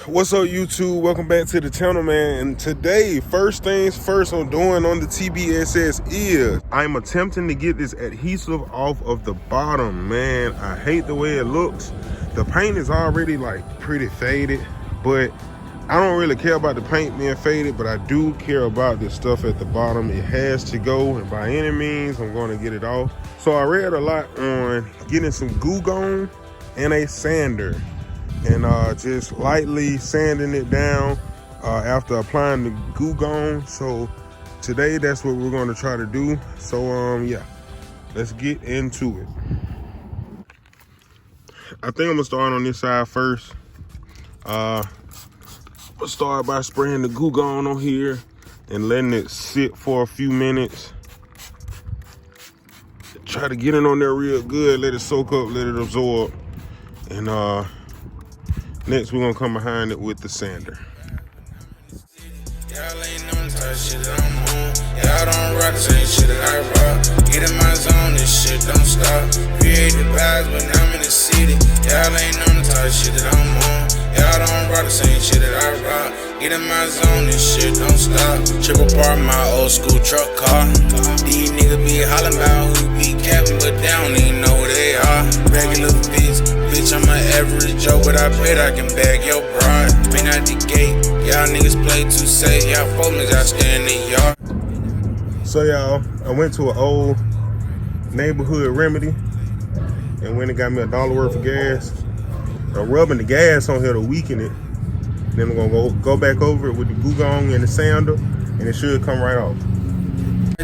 What's up, YouTube? Welcome back to the channel, man. And today, first things first I'm doing on the TBSS is I'm attempting to get this adhesive off of the bottom, man. I hate the way it looks. The paint is already like pretty faded, but I don't really care about the paint being faded, but I do care about this stuff at the bottom. It has to go, and by any means, I'm going to get it off. So I read a lot on getting some Goo Gone and a sander, and just lightly sanding it down after applying the Goo Gone. So today, that's what we're going to try to do. So yeah, let's get into it. I think I'm gonna start on this side first. We'll start by spraying the Goo Gone on here and letting it sit for a few minutes. Try to get it on there real good, let it soak up, let it absorb. And next we're gonna come behind it with the sander. Y'all ain't on the type shit that I'm on. Y'all don't rock the same shit that I rock. Get in my zone, this shit don't stop. Create the vibes when I'm in the city. Y'all ain't on the type shit that I'm on. Y'all don't rock the same shit that I rock. Get in my zone, this shit don't stop. Triple part my old school truck car. These niggas be hollering about who be capping, but they don't even know who they are. Regular bitch, I'm an average Joe, but I bet I can bag your broad. Been out the gate, y'all niggas play too safe. Y'all folks, y'all stay in the yard. So y'all, I went to an old neighborhood remedy and went and got me $1 worth of gas. I'm rubbing the gas on here to weaken it. Then we're gonna go back over it with the Goo Gone and the sander, and it should come right off.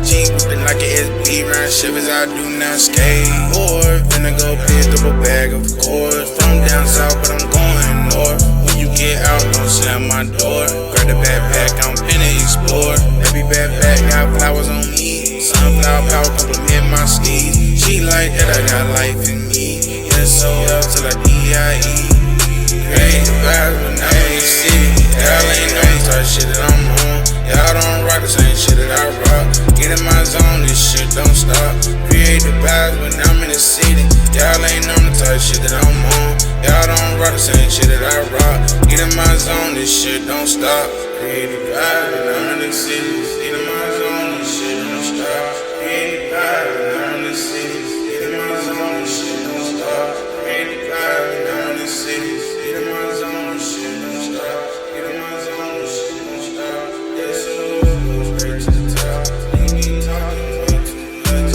Jeep whipping like an SB, round shivers, I do not skateboard. Finna go pick up a bag of course. From down south, but I'm going north. When you get out, don't slam my door. Grab the backpack, I'm finna explore. Every backpack got flowers on me. Sunflower power compliment my skis. She like that, I got life in me. Yeah, so up till I DIE. Create the vibes when I'm in the city. Y'all ain't on the type shit that I'm on. Y'all don't rock the same shit that I rock. Get in my zone, this shit don't stop. Create the vibes when I'm in the city. Y'all ain't on the type shit that I'm on. Y'all don't rock the same shit that I rock. Get in my zone, this shit don't stop. Create the vibes when I'm in the city. Get in my zone, this shit don't stop. Create the vibes when I'm in the city. Get in my zone, this shit don't stop. Create the vibes when I'm in the city. Get in my zone, this shit don't stop. Get in my zone, this shit don't stop. Yes, so go straight to the top. You be talking way too much.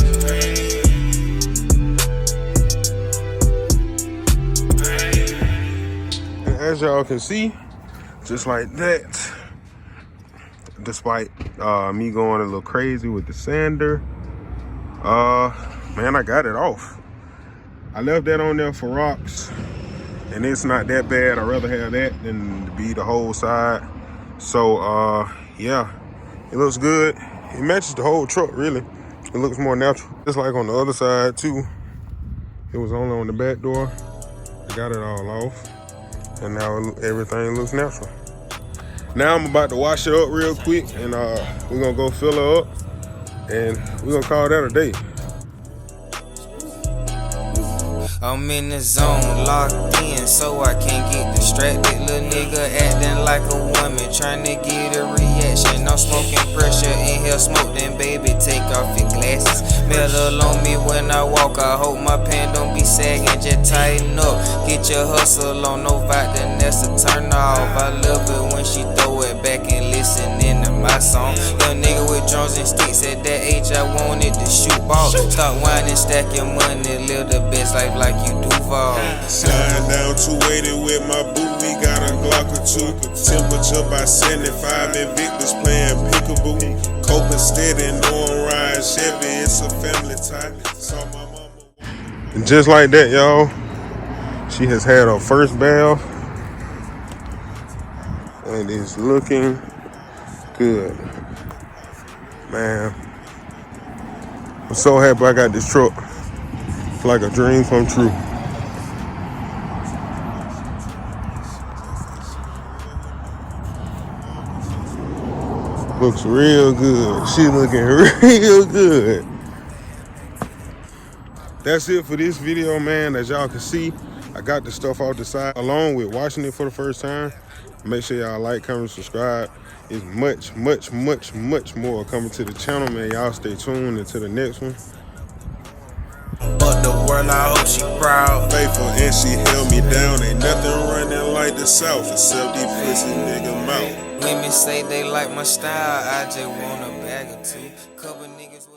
And as y'all can see, just like that, despite me going a little crazy with the sander, man, I got it off. I left that on there for rocks, and it's not that bad. I'd rather have that than to be the whole side. So yeah, it looks good. It matches the whole truck, really. It looks more natural. Just like on the other side too. It was only on the back door. I got it all off, and now everything looks natural. Now I'm about to wash it up real quick, and we're gonna go fill her up, and we're gonna call that a day. I'm in the zone, locked in, so I can't get distracted. Little nigga acting like a woman, trying to get a reaction. I'm smoking pressure, inhale smoke, then baby take off your glasses. Metal on me when I walk, I hope my pants don't be sagging, just tighten up. Get your hustle on, no vibe, then that's a turn off. I love it when she throw it back and listen to my song. Young nigga with drums and sticks, at that age I wanted to shoot ball. Stop whining, stack your money, live the best life like you Duval. Slide down 280 with my boot, we got a Glock or two. Temperature by 75, Invictus playing peekaboo. Coping steady, no one ride Chevy, it's a family tie. Saw my mama. And just like that, y'all, she has had her first bath, and it's looking good. Man, I'm so happy I got this truck. It's like a dream come true. Looks real good. She looking real good. That's it for this video, man. As y'all can see, I got the stuff off the side along with washing it for the first time. Make sure y'all like, comment, subscribe. It's much, much, much, much more coming to the channel, man. Y'all stay tuned until the next one. But the world, I hope she proud. Faithful and she held me down. Ain't nothing running like the South except these pussy nigga mouth. Women say they like my style, I just want a bag or two. Couple niggas with